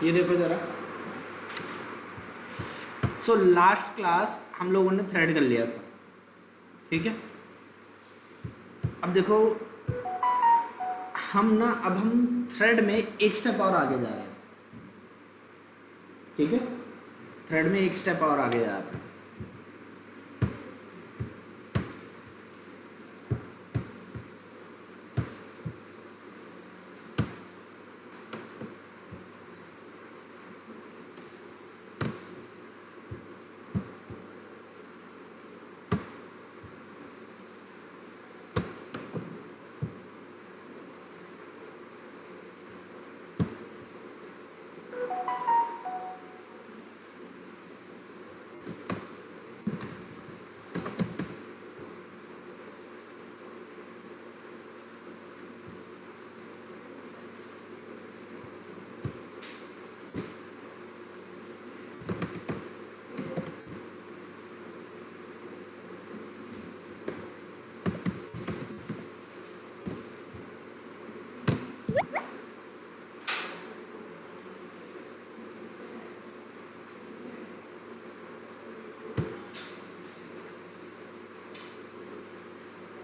ये देखो जरा। सो लास्ट क्लास हम लोगों ने थ्रेड कर लिया था, ठीक है। अब देखो अब हम थ्रेड में एक स्टेप और आगे जा रहे हैं, ठीक है। थ्रेड में एक स्टेप और आगे जा रहे हैं।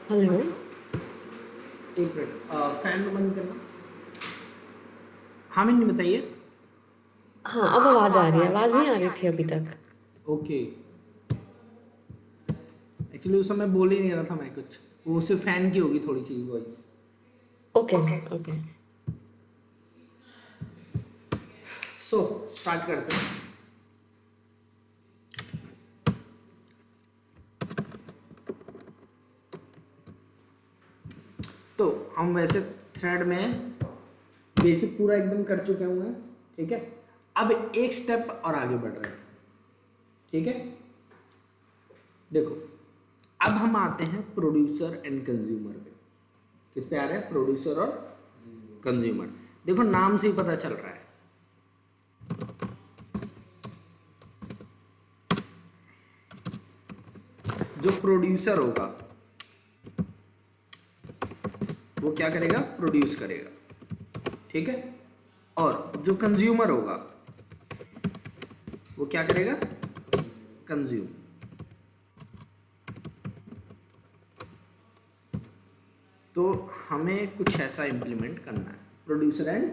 हेलो। एक मिनट, फैन बंद करना। हाँ मैंने बताइए। हाँ, अब आवाज आ रही है, आवाज नहीं आ रही थी अभी तक। ओके, एक्चुअली उस समय बोल ही नहीं रहा था मैं कुछ, वो सिर्फ फैन की होगी थोड़ी सी voice. Okay okay. So start करते हैं। तो हम वैसे थ्रेड में बेसिक पूरा एकदम कर चुके हुए हैं, ठीक है। अब एक स्टेप और आगे बढ़ रहे हैं, ठीक है। देखो अब हम आते हैं प्रोड्यूसर एंड कंज्यूमर पे। किस पे आ रहे हैं? प्रोड्यूसर और कंज्यूमर। देखो नाम से ही पता चल रहा है, जो प्रोड्यूसर होगा वो क्या करेगा? प्रोड्यूस करेगा, ठीक है। और जो कंज्यूमर होगा वो क्या करेगा? कंज्यूम। तो हमें कुछ ऐसा इंप्लीमेंट करना है, प्रोड्यूसर एंड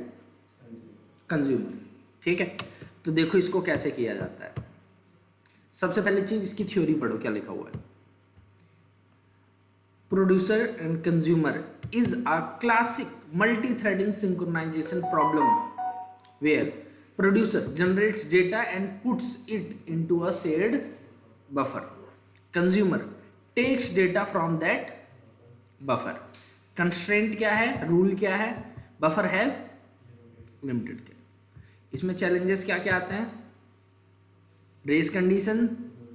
कंज्यूमर, ठीक है। तो देखो इसको कैसे किया जाता है। सबसे पहले चीज इसकी थ्योरी पढ़ो, क्या लिखा हुआ है। Producer and consumer is a classic multi-threading synchronization problem where producer generates data and puts it into a shared buffer. Consumer takes data from that buffer. Constraint क्या है? रूल क्या है? बफर हैज लिमिटेड के। इसमें challenges क्या क्या आते हैं? रेस कंडीशन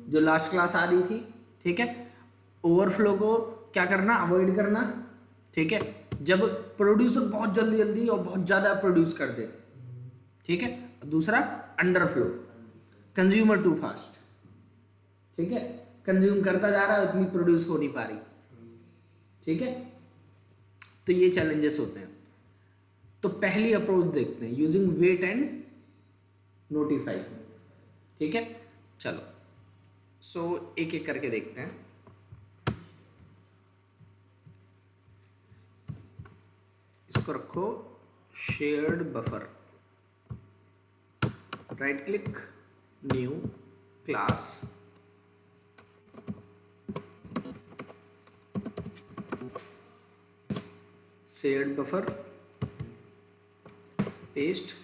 जो लास्ट क्लास आ रही थी, ठीक है। ओवरफ्लो को क्या करना? अवॉइड करना, ठीक है। जब प्रोड्यूसर बहुत जल्दी जल्दी और बहुत ज्यादा प्रोड्यूस कर दे, ठीक है। दूसरा अंडरफ्लो, कंज्यूमर टू फास्ट, ठीक है। कंज्यूम करता जा रहा है, उतनी प्रोड्यूस हो नहीं पा रही, ठीक है। तो ये चैलेंजेस होते हैं। तो पहली अप्रोच देखते हैं, यूजिंग वेट एंड नोटिफाई, ठीक है। चलो सो एक एक करके देखते हैं। इसको रखो shared buffer, right click, new class, shared buffer, paste,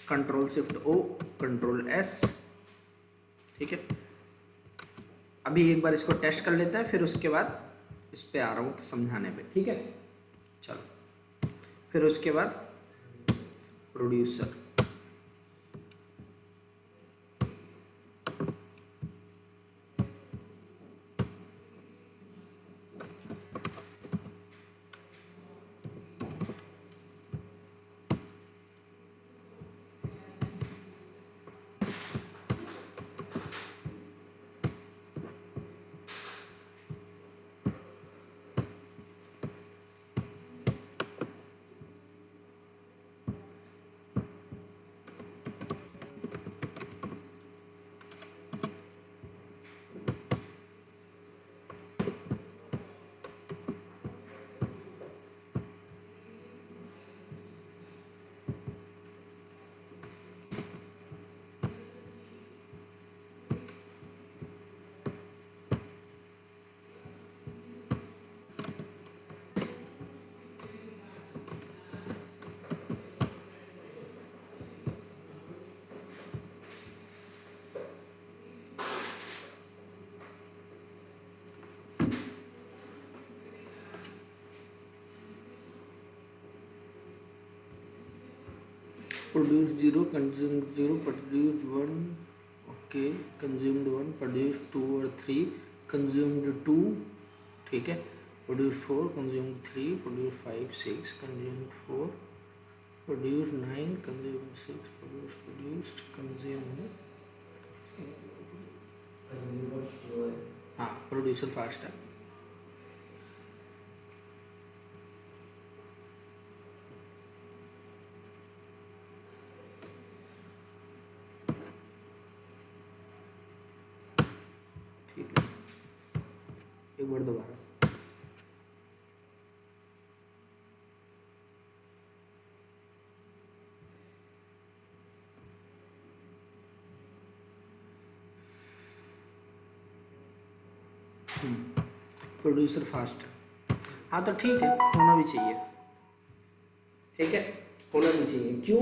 control shift O, control S, ठीक है। अभी एक बार इसको टेस्ट कर लेते हैं, फिर उसके बाद इस पे आ रहा हूँ समझाने पे, ठीक है। चलो फिर उसके बाद producer, produce 0, consumed 0, produce 1, okay, consumed 1, produce 2 और 3, कंज्यूम्ड 2, ठीक है, produce 4, consumed 3, produce 5, 6, consumed 4, produce 9, consumed 6, produced, consumed, हाँ प्रोड्यूसर फास्ट है। ठीक है, एक बार दोबारा। प्रोड्यूसर फास्ट है, हाँ तो ठीक है, होना भी चाहिए, ठीक है, होना भी चाहिए। क्यों?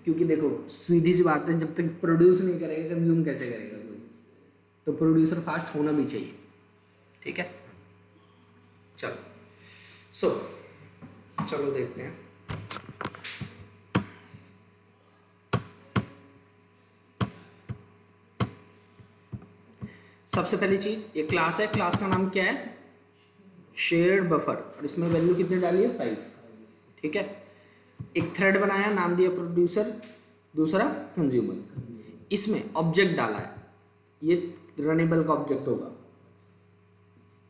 क्योंकि देखो सीधी सी बात है, जब तक प्रोड्यूस नहीं करेगा कंज्यूम कैसे करेगा कोई, तो प्रोड्यूसर फास्ट होना भी चाहिए, ठीक है। चलो चलो देखते हैं। सबसे पहली चीज, ये क्लास है, क्लास का नाम क्या है? शेयर्ड बफर, और इसमें वैल्यू कितनी डाली है? 5, ठीक है। एक थ्रेड बनाया, नाम दिया प्रोड्यूसर, दूसरा कंज्यूमर, इसमें ऑब्जेक्ट डाला है, ये रनेबल का ऑब्जेक्ट होगा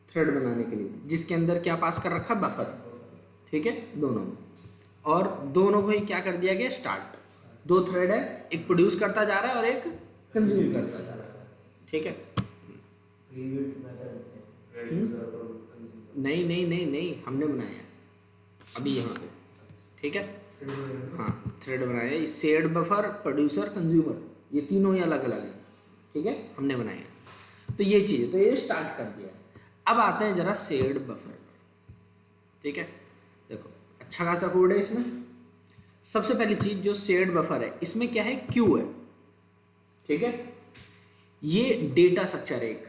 थ्रेड बनाने के लिए, जिसके अंदर क्या पास कर रखा? बफर, ठीक है, दोनों में, और दोनों को ही क्या कर दिया गया? स्टार्ट। दो थ्रेड है, एक प्रोड्यूस करता जा रहा है और एक कंज्यूम करता जा रहा है, ठीक है। नहीं नहीं नहीं नहीं, हमने बनाया अभी यहाँ पे, ठीक है, हाँ थ्रेड बनाया है, शेयर्ड बफर, प्रोड्यूसर, कंज्यूमर, ये तीनों ही अलग अलग है, ठीक है, हमने बनाया। तो ये चीज़, तो ये स्टार्ट कर दिया। अब आते हैं जरा शेयर्ड बफर, ठीक है। देखो अच्छा खासा कोड है इसमें। सबसे पहली चीज जो शेयर्ड बफर है, इसमें क्या है? क्यू है, ठीक है। ये डेटा स्ट्रक्चर है एक,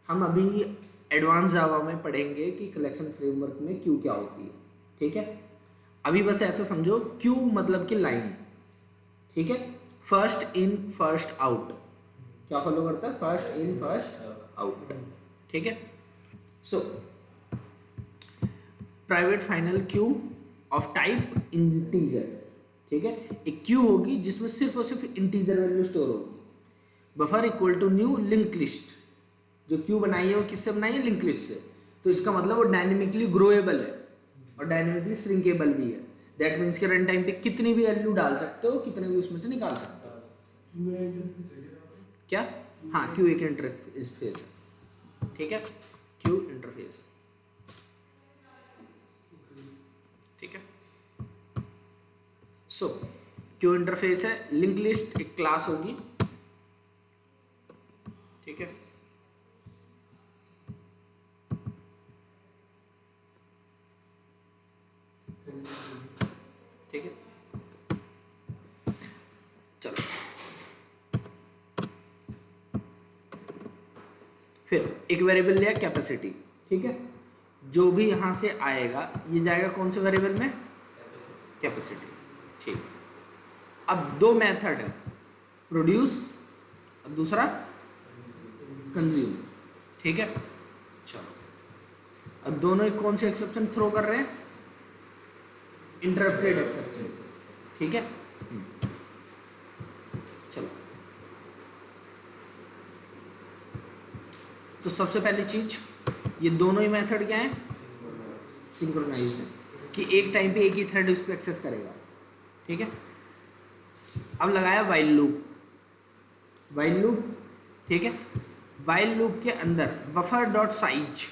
हम अभी एडवांस जावा में पढ़ेंगे कि कलेक्शन फ्रेमवर्क में क्यू क्या होती है, ठीक है। अभी बस ऐसा समझो, क्यू मतलब कि लाइन, ठीक है। फर्स्ट इन फर्स्ट आउट, क्या फॉलो करता है? फर्स्ट इन फर्स्ट आउट, ठीक है। So private final queue of type integer, ठीक है। एक क्यू होगी जिसमें सिर्फ और सिर्फ इंटीजर वैल्यू स्टोर होगी। Buffer equal to new link list, जो क्यू बनाई है वो किससे बनाई है? लिंक लिस्ट से। तो इसका मतलब वो डायनेमिकली ग्रोएबल है और डायनेमिकली श्रिंकेबल भी है। दैट मीन्स के रन टाइम पे कितनी भी वैल्यू डाल सकते हो, कितने भी उसमें से निकाल सकते हो। क्या? हाँ, क्यू एक इंटरफेस है, ठीक है, क्यू इंटरफेस, ठीक है। सो क्यू इंटरफेस है, लिंक लिस्ट एक क्लास होगी, ठीक है। ठीक है, चलो फिर एक वेरिएबल लिया कैपेसिटी, ठीक है। जो भी यहां से आएगा ये जाएगा कौन से वेरिएबल में? कैपेसिटी, ठीक। अब दो मेथड है, प्रोड्यूस और दूसरा कंज्यूम, ठीक है। चलो अब दोनों एक कौन से एक्सेप्शन थ्रो कर रहे हैं? इंटरप्टेड एक्सेप्शन, ठीक है। चलो तो सबसे पहली चीज, ये दोनों ही मेथड क्या है? सिंक्रोनाइज्ड है, कि एक टाइम पे एक ही थ्रेड उसको एक्सेस करेगा, ठीक है। अब लगाया व्हाइल लूप, व्हाइल लूप, ठीक है। व्हाइल लूप के अंदर बफर डॉट साइज,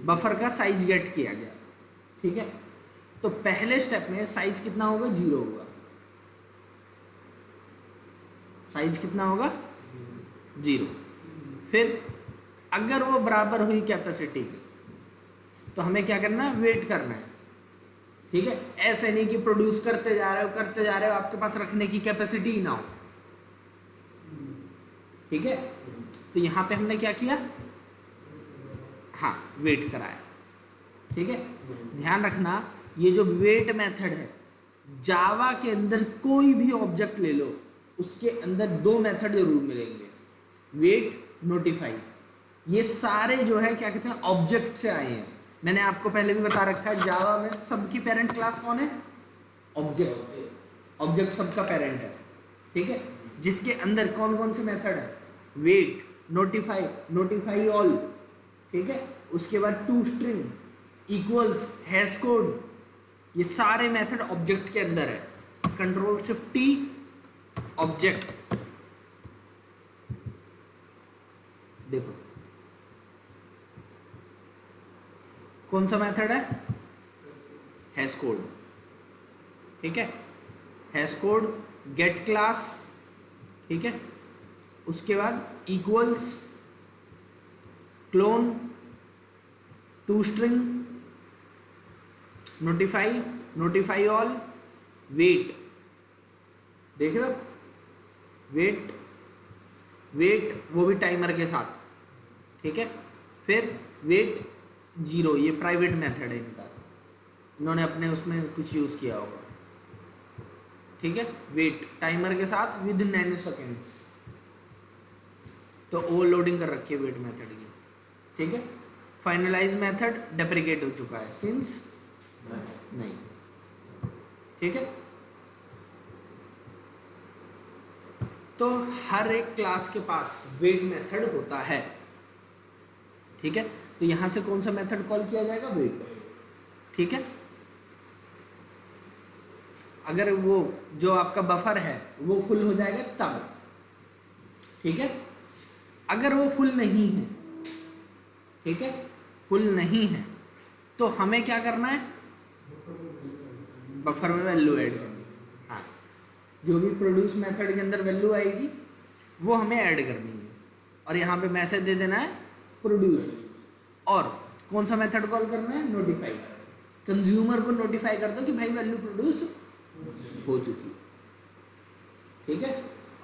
बफर का साइज गेट किया गया, ठीक है। तो पहले स्टेप में साइज कितना होगा? 0 होगा। साइज कितना होगा? 0। फिर अगर वो बराबर हुई कैपेसिटी की, तो हमें क्या करना है? वेट करना है, ठीक है। ऐसे नहीं कि प्रोड्यूस करते जा रहे हो आपके पास रखने की कैपेसिटी ही ना हो, ठीक है। तो यहां पे हमने क्या किया? हाँ, वेट कराया, ठीक है। ध्यान रखना, ये जो वेट मेथड है जावा के अंदर कोई भी ऑब्जेक्ट ले लो, उसके अंदर दो मेथड जरूर मिलेंगे, वेट, नोटिफाई। ये सारे जो है क्या कहते हैं ऑब्जेक्ट से आए हैं। मैंने आपको पहले भी बता रखा है जावा में सबकी पेरेंट क्लास कौन है, ऑब्जेक्ट। ऑब्जेक्ट सबका पेरेंट है, ठीक है, जिसके अंदर कौन कौन से मेथड है, वेट, नोटिफाई, नोटिफाई ऑल, ठीक है, उसके बाद to string, equals, hash code, ये सारे मेथड ऑब्जेक्ट के अंदर है। कंट्रोल शिफ्ट टी, ऑब्जेक्ट, देखो कौन सा मेथड है, हैश कोड, ठीक है, हैश कोड, गेट क्लास, ठीक है, उसके बाद equals, clone, to string, notify, notify all, wait, देख रहे हो, वेट, वेट वो भी टाइमर के साथ, ठीक है, फिर वेट जीरो, ये प्राइवेट मेथड है इनका, इन्होंने अपने उसमें कुछ यूज किया होगा, ठीक है, वेट टाइमर के साथ विद नैनो सेकेंड्स, तो ओवरलोडिंग कर रखी है वेट मेथड की, ठीक है। फाइनलाइज मेथड डेप्रिकेट हो चुका है सिंस नहीं, ठीक है। तो हर एक क्लास के पास वेट मेथड होता है, ठीक है। तो यहां से कौन सा मेथड कॉल किया जाएगा, वेट, ठीक है। अगर वो जो आपका बफर है वो फुल हो जाएगा तब, ठीक है। अगर वो फुल नहीं है, ठीक है, फुल नहीं है, तो हमें क्या करना है, बफर में वैल्यू ऐड करनी है। हाँ, जो भी प्रोड्यूस मेथड के अंदर वैल्यू आएगी वो हमें ऐड करनी है, और यहाँ पे मैसेज दे देना है प्रोड्यूस, और कौन सा मेथड कॉल करना है, नोटिफाई। कंज्यूमर को नोटिफाई कर दो कि भाई वैल्यू प्रोड्यूस हो चुकी, ठीक है।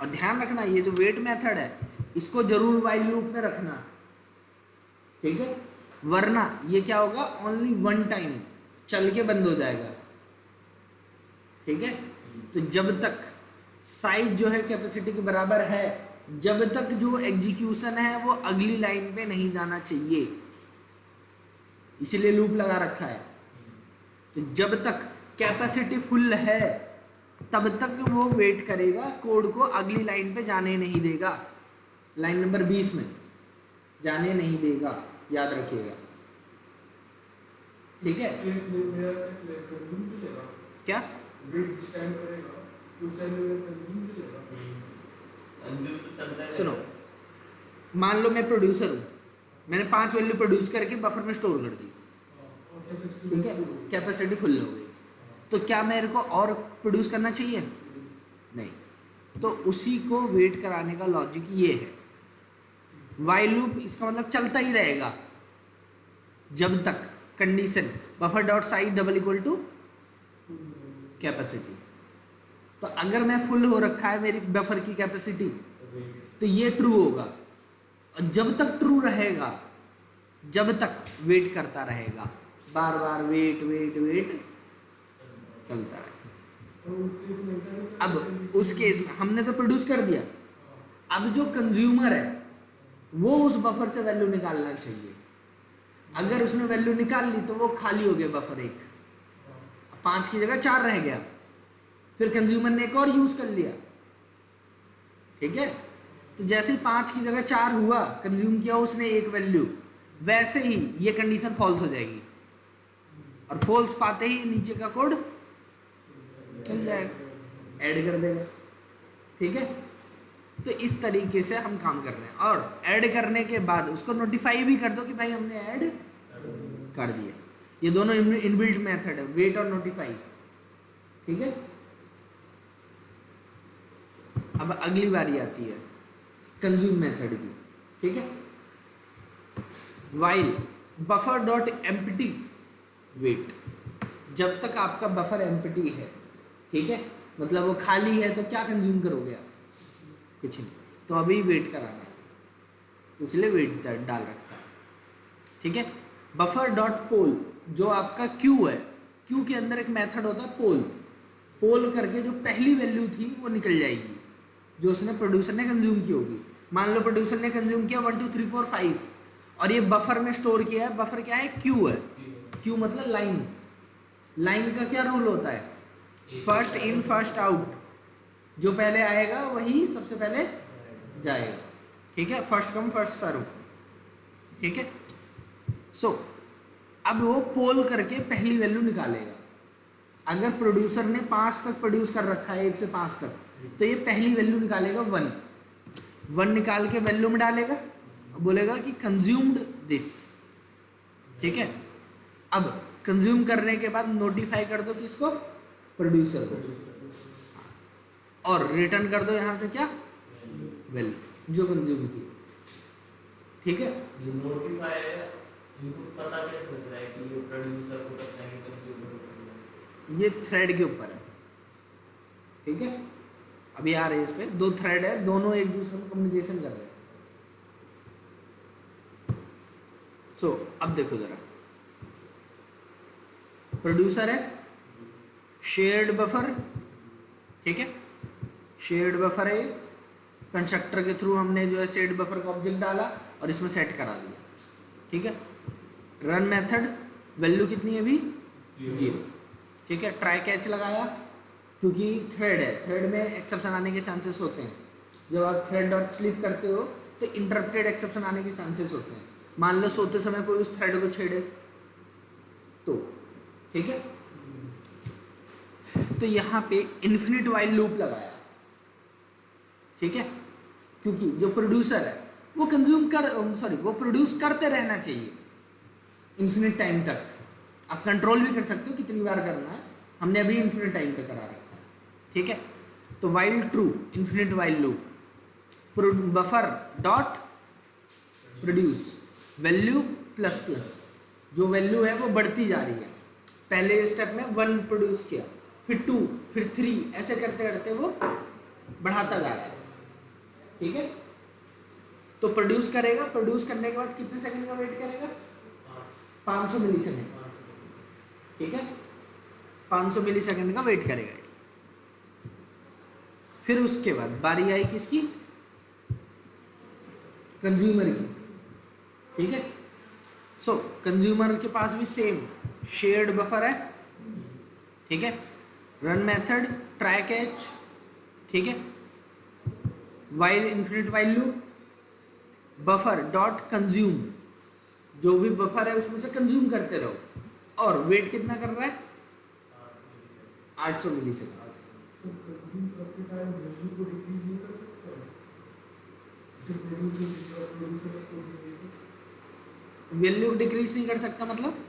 और ध्यान रखना ये जो वेट मेथड है इसको जरूर वाइल लूप में रखना, ठीक है, वरना ये क्या होगा, ओनली वन टाइम चल के बंद हो जाएगा, ठीक है। तो जब तक साइज जो है कैपेसिटी के बराबर है, जब तक जो एग्जीक्यूशन है वो अगली लाइन पे नहीं जाना चाहिए, इसीलिए लूप लगा रखा है। तो जब तक कैपेसिटी फुल है तब तक वो वेट करेगा, कोड को अगली लाइन पे जाने नहीं देगा, लाइन नंबर 20 में जाने नहीं देगा, याद रखिएगा, ठीक है। क्या सुनो, मान लो मैं प्रोड्यूसर हूं, मैंने 5 वैल्यू प्रोड्यूस करके बफर में स्टोर कर दी, ठीक है, कैपेसिटी फुल हो गई, तो क्या मेरे को और प्रोड्यूस करना चाहिए, नहीं। तो उसी को वेट कराने का लॉजिक ये है। वाइल लूप इसका मतलब चलता ही रहेगा जब तक condition buffer dot size double equal to capacity. तो अगर मैं फुल हो रखा है मेरी बफर की कैपेसिटी तो ये ट्रू होगा, और जब तक ट्रू रहेगा जब तक वेट करता रहेगा, बार बार वेट वेट वेट चलता रहेगा। अब उस केस में हमने तो प्रोड्यूस कर दिया, अब जो कंज्यूमर है वो उस बफर से वैल्यू निकालना चाहिए। अगर उसने वैल्यू निकाल ली तो वो खाली हो गया बफर, एक 5 की जगह 4 रह गया, फिर कंज्यूमर ने एक और यूज कर लिया, ठीक है। तो जैसे ही 5 की जगह 4 हुआ, कंज्यूम किया उसने एक वैल्यू, वैसे ही ये कंडीशन फॉल्स हो जाएगी, और फॉल्स पाते ही नीचे का कोड चल जाएगा, ऐड कर देगा, ठीक है। तो इस तरीके से हम काम कर रहे हैं, और ऐड करने के बाद उसको नोटिफाई भी कर दो कि भाई हमने ऐड कर दिया। ये दोनों इनबिल्ट मेथड है, वेट और नोटिफाई, ठीक है। अब अगली बारी आती है कंज्यूम मेथड की, ठीक है। While buffer dot empty wait, जब तक आपका बफर एम्प्टी है, ठीक है, मतलब वो खाली है, तो क्या कंज्यूम करोगे आप, कुछ नहीं, तो अभी वेट कराना है, तो इसलिए वेट डाल रखा है, ठीक है। बफर डॉट पोल, जो आपका क्यू है, क्यू के अंदर एक मेथड होता है पोल, पोल करके जो पहली वैल्यू थी वो निकल जाएगी जो उसने प्रोड्यूसर ने कंज्यूम की होगी। मान लो प्रोड्यूसर ने कंज्यूम किया 1 2 3 4 5 और ये बफर में स्टोर किया है। बफर क्या है? क्यू है। क्यू मतलब लाइन। लाइन का क्या रूल होता है? First in first out. जो पहले आएगा वही सबसे पहले जाएगा। ठीक है, फर्स्ट कम फर्स्ट सर्व। ठीक है, सो अब वो पोल करके पहली वैल्यू निकालेगा। अगर प्रोड्यूसर ने 5 तक प्रोड्यूस कर रखा है, 1 से 5 तक, तो ये पहली वैल्यू निकालेगा 1 निकाल के वैल्यू में डालेगा, बोलेगा कि कंज्यूम्ड दिस। ठीक है, अब कंज्यूम करने के बाद नोटिफाई कर दो किसको? प्रोड्यूसर को, और रिटर्न कर दो यहां से क्या? वैल्यू जो कंज्यूम की। ठीक है, ये नोटिफाई इनको पता कैसे लग रहा है कि ये प्रोड्यूसर को पता है कि कंज्यूमर को? ये थ्रेड के ऊपर है। ठीक है, अभी आ रहे हैं इस पे। 2 थ्रेड है, दोनों एक दूसरे में कम्युनिकेशन कर रहे हैं। सो अब देखो जरा, प्रोड्यूसर है, शेयर्ड बफर। ठीक है, शेयर्ड बफर है। कंस्ट्रक्टर के थ्रू हमने जो है शेयर्ड बफर का ऑब्जेक्ट डाला और इसमें सेट करा दिया। ठीक है, रन मेथड, वैल्यू कितनी है अभी? 0। ठीक है, ट्राई कैच लगाया क्योंकि थ्रेड है, थ्रेड में एक्सेप्शन आने के चांसेस होते हैं। जब आप थ्रेड डॉट स्लीप करते हो तो इंटरप्टेड एक्सेप्शन आने के चांसेस होते हैं। मान लो सोते समय कोई उस थ्रेड को छेड़े तो। ठीक है, तो यहाँ पे इन्फिनिट वाइल लूप लगाया। ठीक है, क्योंकि जो प्रोड्यूसर है वो वो प्रोड्यूस करते रहना चाहिए इन्फिनिट टाइम तक। आप कंट्रोल भी कर सकते हो कितनी बार करना है, हमने अभी इन्फिनिट टाइम तक करा रखा है। ठीक है, तो while true, infinite while loop, buffer dot produce value plus plus. जो वैल्यू है वो बढ़ती जा रही है। पहले स्टेप में 1 प्रोड्यूस किया, फिर 2, फिर 3, ऐसे करते करते वो बढ़ाता जा रहा है। ठीक है, तो प्रोड्यूस करेगा, प्रोड्यूस करने के बाद कितने सेकंड का वेट करेगा? 500 मिली सेकंड। ठीक है, 500 मिली सेकंड का वेट करेगा। फिर उसके बाद बारी आई किसकी? कंज्यूमर की। ठीक है, सो कंज्यूमर के पास भी सेम शेयर्ड बफर है। ठीक है, रन मेथड, ट्राई कैच। ठीक है, while infinite while loop, buffer dot consume, जो भी बफर है उसमें से कंज्यूम करते रहो, और वेट कितना कर रहा है? 800 मिली सेकंड। वैल्यू डिक्रीज नहीं कर सकता, मतलब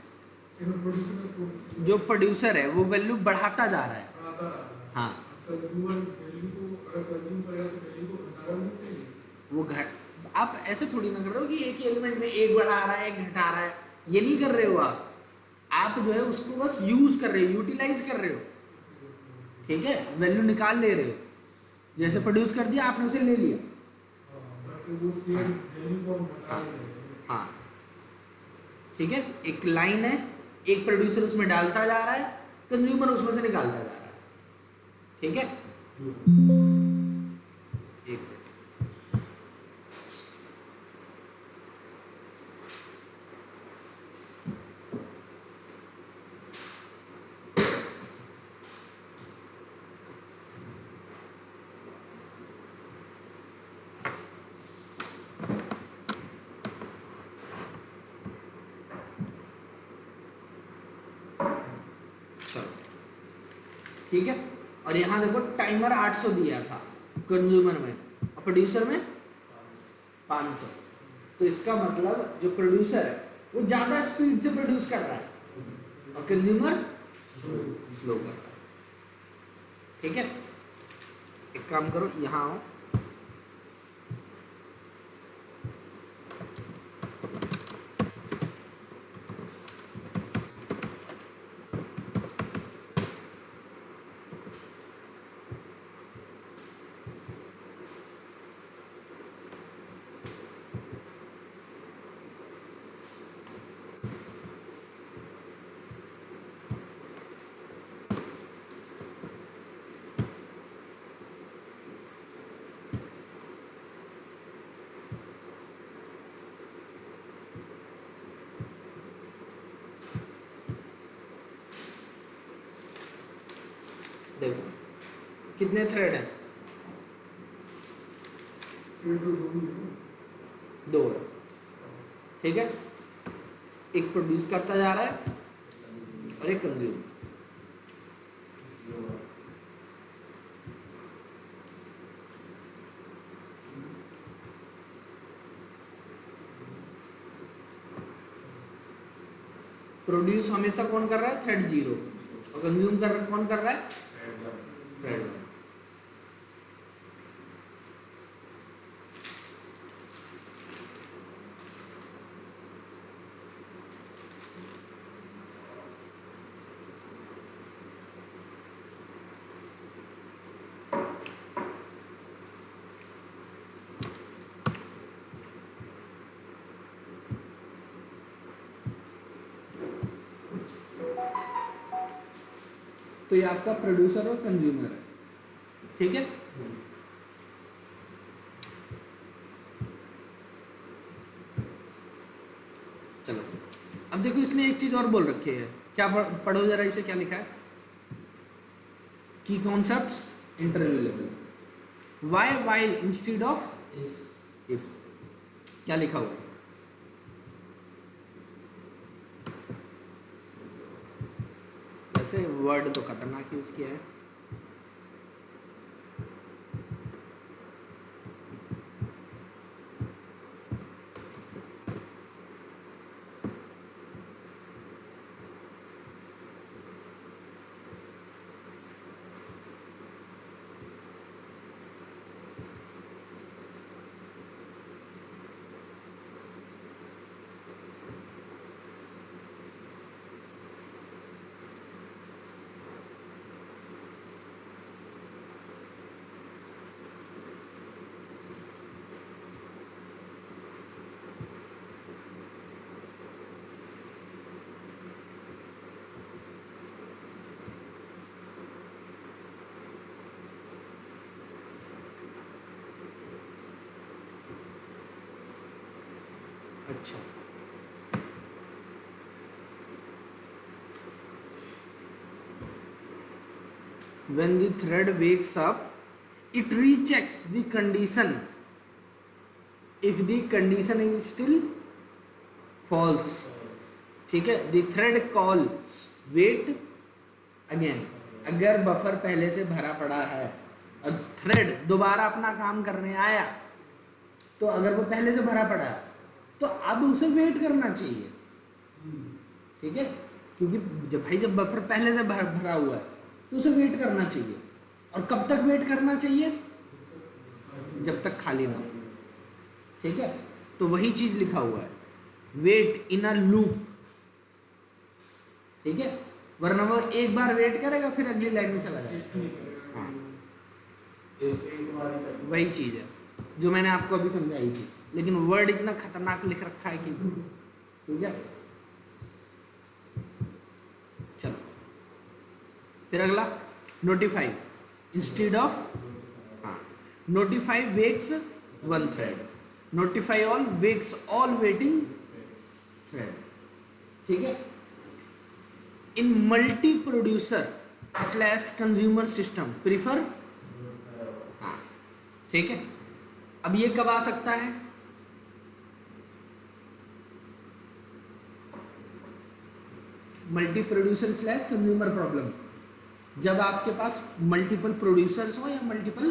जो प्रोड्यूसर है वो वैल्यू बढ़ाता जा रहा है। हाँ, वो घट, आप ऐसे थोड़ी ना कर रहे हो कि एक ही एलिमेंट में एक बढ़ा रहा है एक घटा रहा है, ये नहीं कर रहे हो आप जो है उसको बस यूज कर रहे हो, यूटिलाइज कर रहे हो। ठीक है, वैल्यू निकाल ले रहे हो, जैसे प्रोड्यूस कर दिया आपने उसे ले लिया। हाँ, ठीक है, एक लाइन है, एक प्रोड्यूसर उसमें डालता जा रहा है, कंज्यूमर उसमें से निकालता जा रहा है। ठीक है, एक मिनट, ठीक है। और यहाँ देखो टाइमर 800 दिया था कंज्यूमर में और प्रोड्यूसर में 500। तो इसका मतलब जो प्रोड्यूसर है वो ज़्यादा स्पीड से प्रोड्यूस कर रहा है और कंज्यूमर स्लो कर रहा है। ठीक है, एक काम करो, यहाँ आओ, कितने थ्रेड हैं? 2 है, ठीक है। एक प्रोड्यूस करता जा रहा है और एक कंज्यूम। प्रोड्यूस हमेशा कौन कर रहा है? थ्रेड 0। और कंज्यूम कौन कर रहा है? थ्रेड 1। तो ये आपका प्रोड्यूसर और कंज्यूमर है, ठीक है। चलो अब देखो, इसने एक चीज और बोल रखी है। क्या पढ़ो जरा इसे, क्या लिखा है? की concepts interviewable, why while instead of if. क्या लिखा हुआ है? वैसे वर्ड तो खतरनाक यूज किया है। अच्छा, when the thread wakes up, it rechecks the condition. If the condition is still false, ठीक है, the thread calls wait again. अगर बफर पहले से भरा पड़ा है और थ्रेड दोबारा अपना काम करने आया, तो अगर वो पहले से भरा पड़ा है तो अब उसे वेट करना चाहिए, ठीक है। क्योंकि जब बफर पहले से भरा हुआ है तो उसे वेट करना चाहिए। और कब तक वेट करना चाहिए? जब तक खाली ना हो, ठीक है। तो वही चीज लिखा हुआ है, वेट इन अ लूप, ठीक है। वरना वो एक बार वेट करेगा फिर अगली लाइन में चला जाएगा। हाँ, वही चीज है जो मैंने आपको अभी समझाई थी, लेकिन वर्ड इतना खतरनाक लिख रखा है कि, ठीक है। चलो फिर अगला, नोटिफाई इंस्टेड ऑफ, हाँ, notify wakes one thread, notify all wakes all waiting thread, ठीक है। In multi producer slash consumer system prefer, हाँ, ठीक है। अब ये कब आ सकता है? Multi producer slash consumer problem, जब आपके पास मल्टीपल प्रोड्यूसर्स हो या मल्टीपल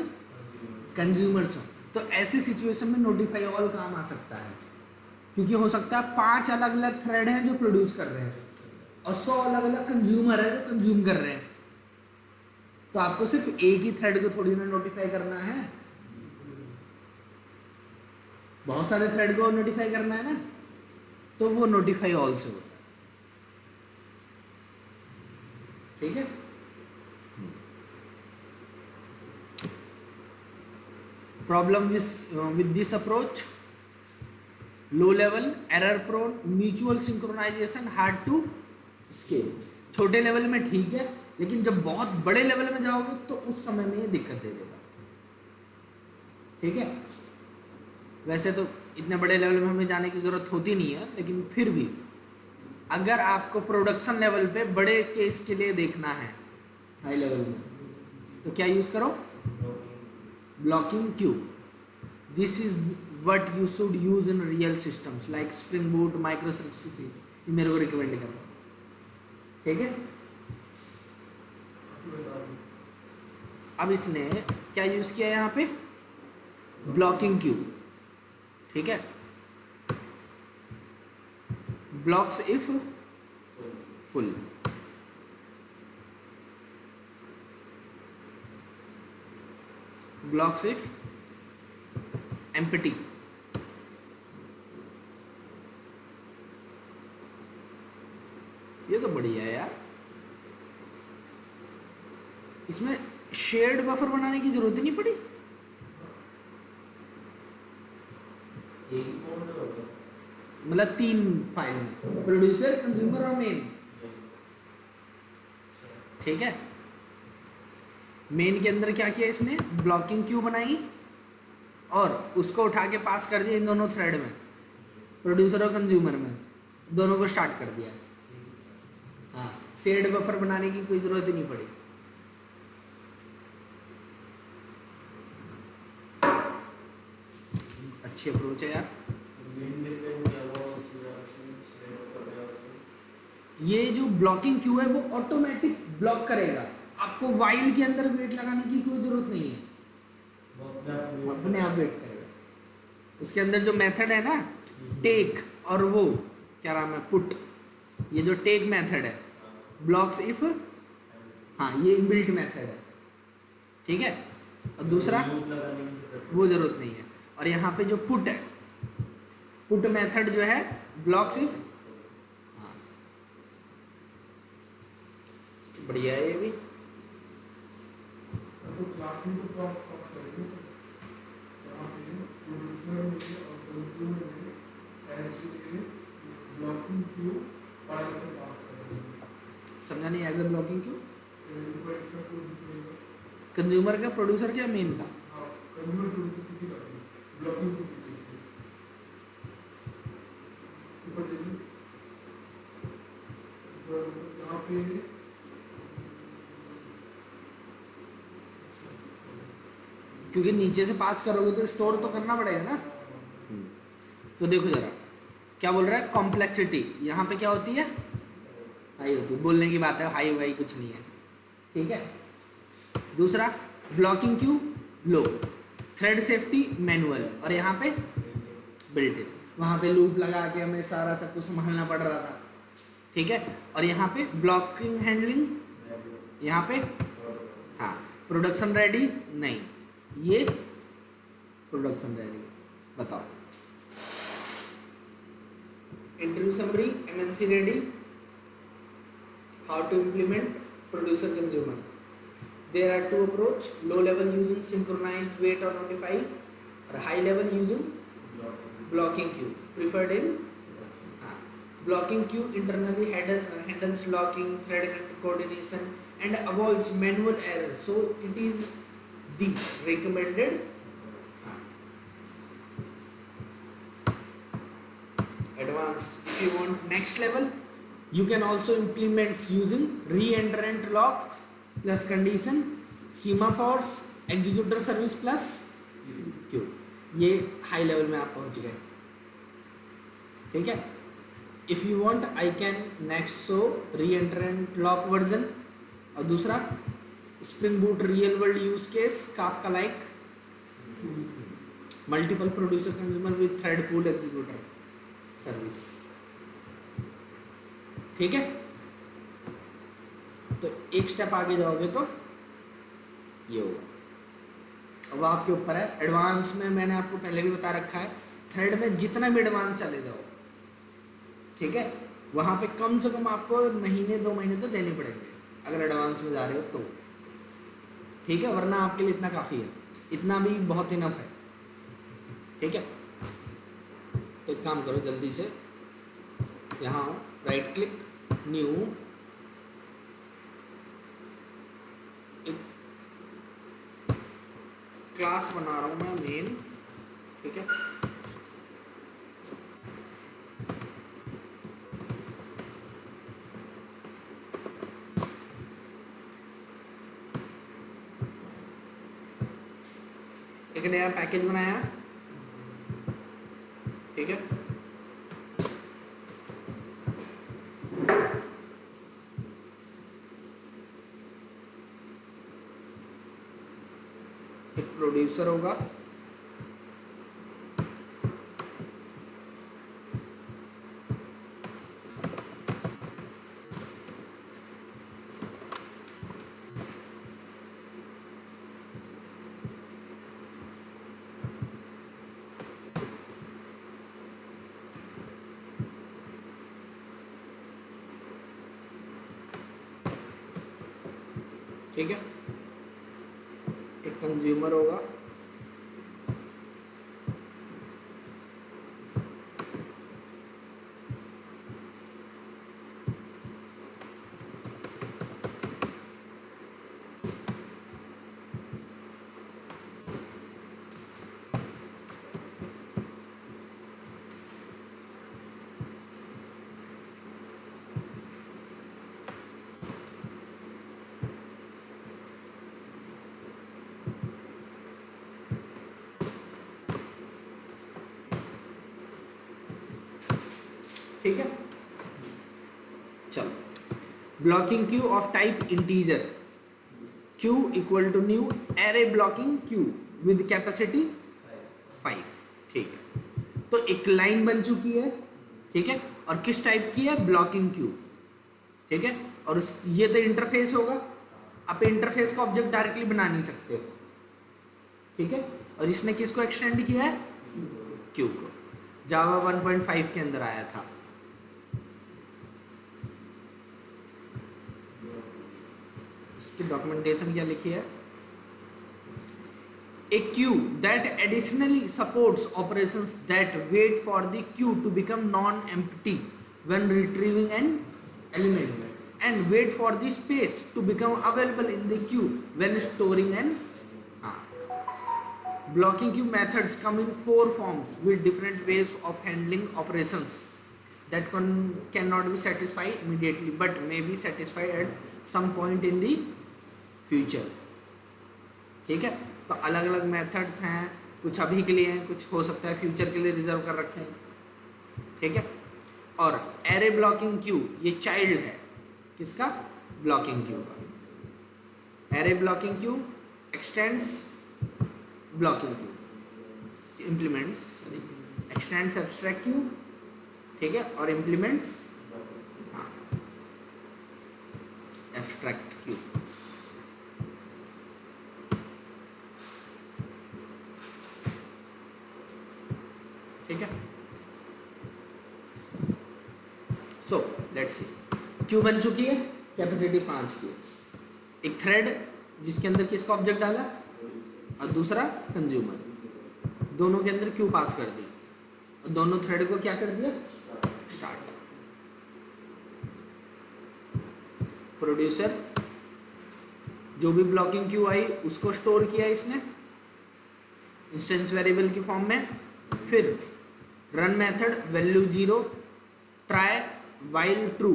कंज्यूमर्स हो, तो ऐसी सिचुएशन में नोटिफाई ऑल काम आ सकता है। क्योंकि हो सकता है 5 अलग अलग थ्रेड हैं जो प्रोड्यूस कर रहे हैं और 100 अलग अलग कंज्यूमर है जो कंज्यूम कर रहे हैं, तो आपको सिर्फ एक ही थ्रेड को थोड़ी ना नोटिफाई करना है, बहुत सारे थ्रेड को नोटिफाई करना है ना, तो वो नोटिफाई ऑल से होता है, ठीक है। Problem with this approach, low level, error prone, mutual synchronization, hard to scale. छोटे लेवल में ठीक है, लेकिन जब बहुत बड़े लेवल में जाओगे तो उस समय में ये दिक्कत दे देगा, ठीक है। वैसे तो इतने बड़े लेवल में हमें जाने की ज़रूरत होती नहीं है, लेकिन फिर भी अगर आपको प्रोडक्शन लेवल पे बड़े केस के लिए देखना है हाई लेवल में, तो क्या यूज करो, blocking Q. This is what you should use in real systems like spring boot, micro services. ये मेरे को रिकमेंड करो, ठीक है. अब इसने क्या यूज किया यहाँ पे, ब्लॉकिंग क्यू, ठीक है. Blocks if full. Blocks if empty. ये तो बढ़िया है यार. इसमें शेयर्ड बफर बनाने की जरूरत ही नहीं पड़ी. एक ही फोल्डर होगा. मतलब 3 फाइल में, प्रोड्यूसर, कंज्यूमर और मेन, ठीक है. मेन के अंदर क्या किया इसने, ब्लॉकिंग क्यू बनाई और उसको उठा के पास कर दिया इन दोनों थ्रेड में, प्रोड्यूसर और कंज्यूमर में, दोनों को स्टार्ट कर दिया. हाँ, शेयर्ड बफर बनाने की कोई जरूरत ही नहीं पड़ी. अच्छी अप्रोच है यार. ये जो ब्लॉकिंग क्यू है वो ऑटोमेटिक ब्लॉक करेगा, आपको वाइल के अंदर वेट लगाने की कोई जरूरत नहीं है, अपने आप वेट करेगा. उसके अंदर जो मेथड है ना, टेक और वो क्या नाम है, पुट, ये जो टेक मेथड है, ब्लॉक्स इफ, हाँ ये इनबिल्ट मेथड है, ठीक है. और दूसरा वो जरूरत नहीं है. और यहाँ पे जो पुट है, पुट मेथड जो है ब्लॉक्स इफ, हाँ बढ़िया है ये भी. तो क्लास में तो प्रॉफ ऑफ करेंगे, यहाँ पे प्रोड्यूसर में और कंज्यूमर में एक्चुअली ब्लॉकिंग क्यू फाइल पे पास करेंगे. समझा नहीं, एज ए ब्लॉकिंग क्यू, ऊपर इसका कोड निकलेगा. कंज्यूमर का, प्रोड्यूसर का, मेन का. हाँ, कंज्यूमर प्रोड्यूसर किसी का भी ब्लॉकिंग क्यू किसी ऊपर देखिए, यहाँ पे क्योंकि नीचे से पास करोगे तो स्टोर तो करना पड़ेगा ना. तो देखो जरा क्या बोल रहा है, कॉम्प्लेक्सिटी यहाँ पे क्या होती है, हाई होती है. बोलने की बात है, हाई वाई कुछ नहीं है, ठीक है. दूसरा ब्लॉकिंग क्यू लो, थ्रेड सेफ्टी मैनुअल, और यहाँ पे बिल्ट इन. वहाँ पे लूप लगा के हमें सारा सब कुछ संभालना पड़ रहा था, ठीक है. और यहाँ पे ब्लॉकिंग हैंडलिंग, यहाँ पे हाँ प्रोडक्शन रेडी नहीं, ये प्रोडक्शन रेडी है. बताओ, interview summary, MNC ready, how to implement producer consumer. There are 2 approach, low level using synchronized wait और नोटिफाई, और high level using blocking queue preferred in blocking queue internally handles locking, thread coordination and avoids manual errors, so it is the recommended. Advanced, if you want next level, you can also implement using re-entrant lock plus condition, semaphores, executor service plus queue. ये high level में आप पहुंच गए, ठीक है. If you want I can next show री एंट्रेंट lock version, और दूसरा spring boot real world use case, Kafka like multiple producer consumer with thread pool executor service, ठीक है. तो एक स्टेप आगे जाओगे तो ये होगा. अब आपके ऊपर है. एडवांस में मैंने आपको पहले भी बता रखा है, थ्रेड में जितना भी एडवांस चले जाओ, ठीक है, वहाँ पे कम से कम आपको महीने 2 महीने तो देने पड़ेंगे अगर एडवांस में जा रहे हो तो, ठीक है. वरना आपके लिए इतना काफ़ी है, इतना भी बहुत इनफ है, ठीक है. तो एक काम करो जल्दी से, यहाँ राइट क्लिक, न्यू, क्लास बना रहा हूँ मैं मेन, ठीक है. नया पैकेज बनाया, ठीक है। एक प्रोड्यूसर होगा, ठीक है। एक कंज्यूमर होगा, ठीक है। चलो, blocking queue of type integer, queue equal to new array blocking queue with capacity 5, ठीक है। तो एक लाइन बन चुकी है, ठीक है, और किस टाइप की है, ब्लॉकिंग क्यू, ठीक है। और ये तो इंटरफेस होगा, आप इंटरफेस का ऑब्जेक्ट डायरेक्टली बना नहीं सकते हो, ठीक है। और इसने किसको एक्सटेंड किया है, क्यू को, जावा 1.5 के अंदर आया था। इसकी डॉक्यूमेंटेशन क्या लिखी है, a queue that additionally supports operations that wait for the queue to become non-empty when retrieving an element and wait for the space to become available in the queue when storing an blocking queue methods come in 4 forms with different ways of handling operations that cannot be satisfied immediately but may be satisfied at some point in the future, ठीक है। तो अलग अलग methods हैं, कुछ अभी के लिए हैं, कुछ हो सकता है फ्यूचर के लिए रिजर्व कर रखे हैं, ठीक है। और एरे ब्लॉकिंग क्यू ये चाइल्ड है किसका, ब्लॉकिंग क्यू का। Array blocking Q x tends blocking Q, implements sorry x tends abstract Q, ठीक है, और इम्प्लीमेंट्स एब्स्ट्रैक्ट क्यू, ठीक है। सो लेट्स सी, क्यू बन चुकी है, कैपेसिटी 5 की, एक थ्रेड जिसके अंदर किसका ऑब्जेक्ट डाला और दूसरा कंज्यूमर, दोनों के अंदर क्यू पास कर दी और दोनों थ्रेड को क्या कर दिया, स्टार्ट। प्रोड्यूसर जो भी ब्लॉकिंग क्यू आई उसको स्टोर किया इसने इंस्टेंस वेरिएबल की फॉर्म में, फिर run method value 0 try while true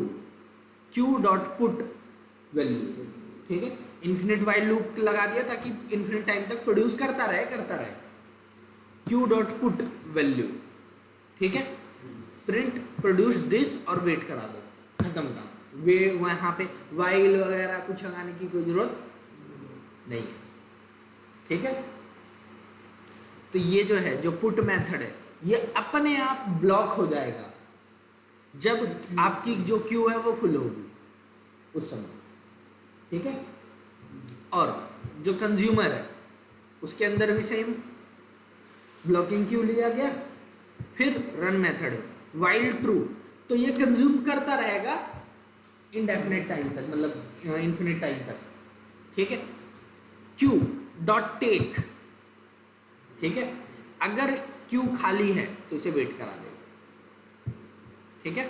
Q dot put value, ठीक है। इन्फिनिट वाइल लूप लगा दिया ताकि इन्फिनिट टाइम तक प्रोड्यूस करता रहे, क्यू डॉट पुट वैल्यू, ठीक है। प्रिंट प्रोड्यूस दिस और वेट करा दो, खत्म काम। वे वहाँ पे वाइल वगैरह कुछ लगाने की कोई जरूरत नहीं है, ठीक है। तो ये जो है जो पुट मेथड है ये अपने आप ब्लॉक हो जाएगा जब आपकी जो क्यू है वो फुल होगी उस समय, ठीक है। और जो कंज्यूमर है उसके अंदर भी सेम ब्लॉकिंग क्यू लिया गया, फिर रन मेथड वाइल ट्रू, तो ये कंज्यूम करता रहेगा इंडेफिनिट टाइम तक, मतलब इन्फिनिट टाइम तक, ठीक है। क्यू डॉट टेक, ठीक है, अगर क्यू खाली है तो इसे वेट करा देगा, ठीक है।